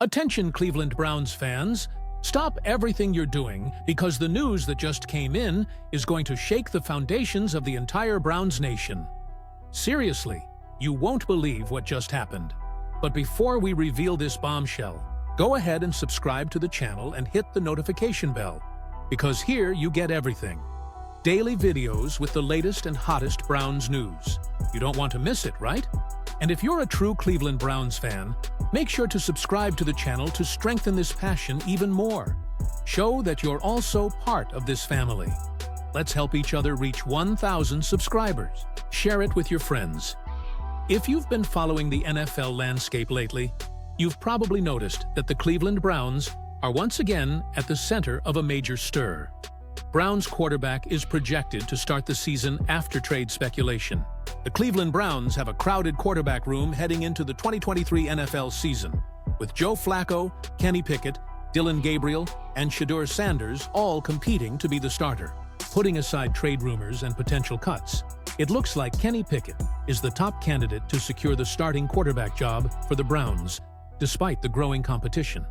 Attention Cleveland Browns fans, stop everything you're doing because the news that just came in is going to shake the foundations of the entire Browns nation. Seriously, you won't believe what just happened. But before we reveal this bombshell, go ahead and subscribe to the channel and hit the notification bell, because here you get everything. Daily videos with the latest and hottest Browns news. You don't want to miss it, right? And if you're a true Cleveland Browns fan, make sure to subscribe to the channel to strengthen this passion even more. Show that you're also part of this family. Let's help each other reach 1,000 subscribers. Share it with your friends. If you've been following the NFL landscape lately, you've probably noticed that the Cleveland Browns are once again at the center of a major stir. Browns quarterback is projected to start the season after trade speculation. The Cleveland Browns have a crowded quarterback room heading into the 2023 NFL season, with Joe Flacco, Kenny Pickett, Dillon Gabriel, and Shedeur Sanders all competing to be the starter. Putting aside trade rumors and potential cuts, it looks like Kenny Pickett is the top candidate to secure the starting quarterback job for the Browns, despite the growing competition.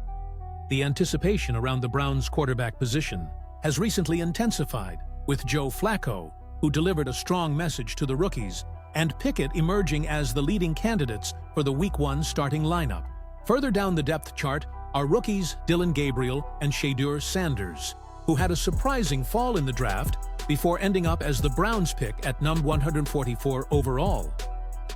The anticipation around the Browns' quarterback position has recently intensified, with Joe Flacco, who delivered a strong message to the rookies, and Pickett emerging as the leading candidates for the Week 1 starting lineup. Further down the depth chart are rookies Dillon Gabriel and Shedeur Sanders, who had a surprising fall in the draft before ending up as the Browns pick at number 144 overall.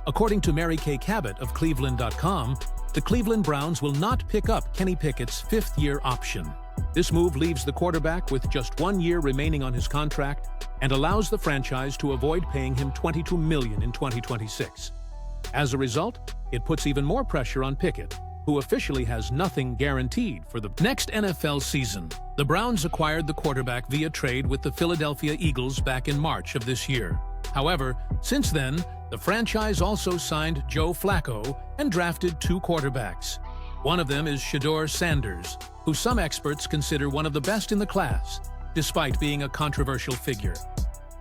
According to Mary Kay Cabot of Cleveland.com, the Cleveland Browns will not pick up Kenny Pickett's fifth-year option. This move leaves the quarterback with just 1 year remaining on his contract and allows the franchise to avoid paying him $22 million in 2026. As a result, it puts even more pressure on Pickett, who officially has nothing guaranteed for the next NFL season. The Browns acquired the quarterback via trade with the Philadelphia Eagles back in March of this year. However, since then, the franchise also signed Joe Flacco and drafted 2 quarterbacks. One of them is Shedeur Sanders, who some experts consider one of the best in the class, despite being a controversial figure.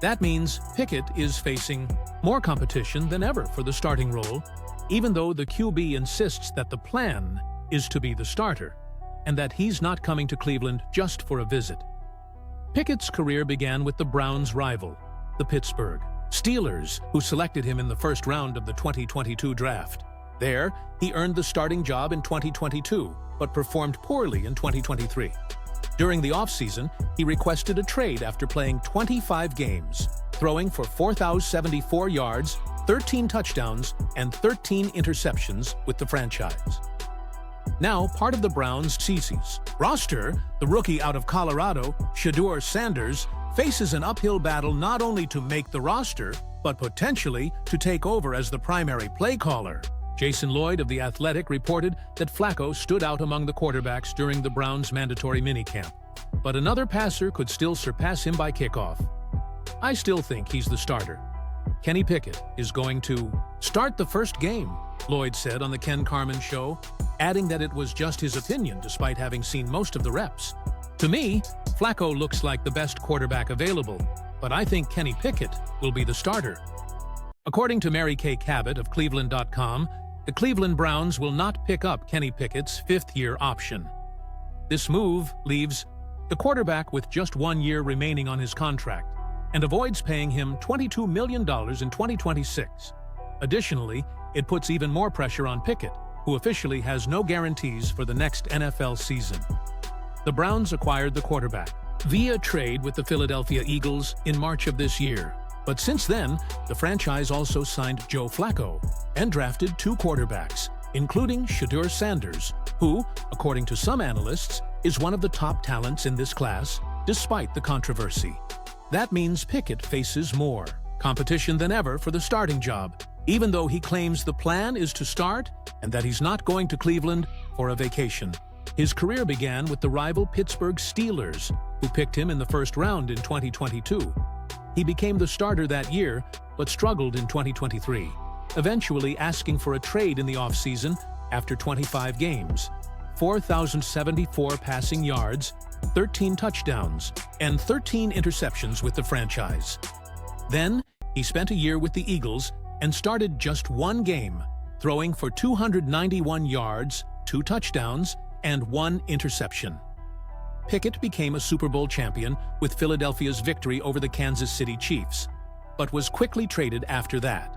That means Pickett is facing more competition than ever for the starting role, even though the QB insists that the plan is to be the starter, and that he's not coming to Cleveland just for a visit. Pickett's career began with the Browns' rival, the Pittsburgh Steelers, who selected him in the first round of the 2022 draft. There, he earned the starting job in 2022, but performed poorly in 2023. During the offseason, he requested a trade after playing 25 games, throwing for 4,074 yards, 13 touchdowns, and 13 interceptions with the franchise. Now part of the Browns' roster, the rookie out of Colorado, Shedeur Sanders, faces an uphill battle not only to make the roster, but potentially to take over as the primary play caller. Jason Lloyd of The Athletic reported that Flacco stood out among the quarterbacks during the Browns' mandatory minicamp, but another passer could still surpass him by kickoff. I still think he's the starter. Kenny Pickett is going to start the first game, Lloyd said on the Ken Carman Show, adding that it was just his opinion despite having seen most of the reps. To me, Flacco looks like the best quarterback available, but I think Kenny Pickett will be the starter. According to Mary Kay Cabot of Cleveland.com, the Cleveland Browns will not pick up Kenny Pickett's fifth-year option. This move leaves the quarterback with just 1 year remaining on his contract and avoids paying him $22 million in 2026. Additionally, it puts even more pressure on Pickett, who officially has no guarantees for the next NFL season. The Browns acquired the quarterback via trade with the Philadelphia Eagles in March of this year. But since then, the franchise also signed Joe Flacco and drafted 2 quarterbacks, including Shedeur Sanders, who, according to some analysts, is one of the top talents in this class, despite the controversy. That means Pickett faces more competition than ever for the starting job, even though he claims the plan is to start and that he's not going to Cleveland for a vacation. His career began with the rival Pittsburgh Steelers, who picked him in the first round in 2022. He became the starter that year, but struggled in 2023, eventually asking for a trade in the offseason after 25 games, 4,074 passing yards, 13 touchdowns, and 13 interceptions with the franchise. Then, he spent a year with the Eagles and started just 1 game, throwing for 291 yards, 2 touchdowns, and 1 interception. Pickett became a Super Bowl champion with Philadelphia's victory over the Kansas City Chiefs, but was quickly traded after that.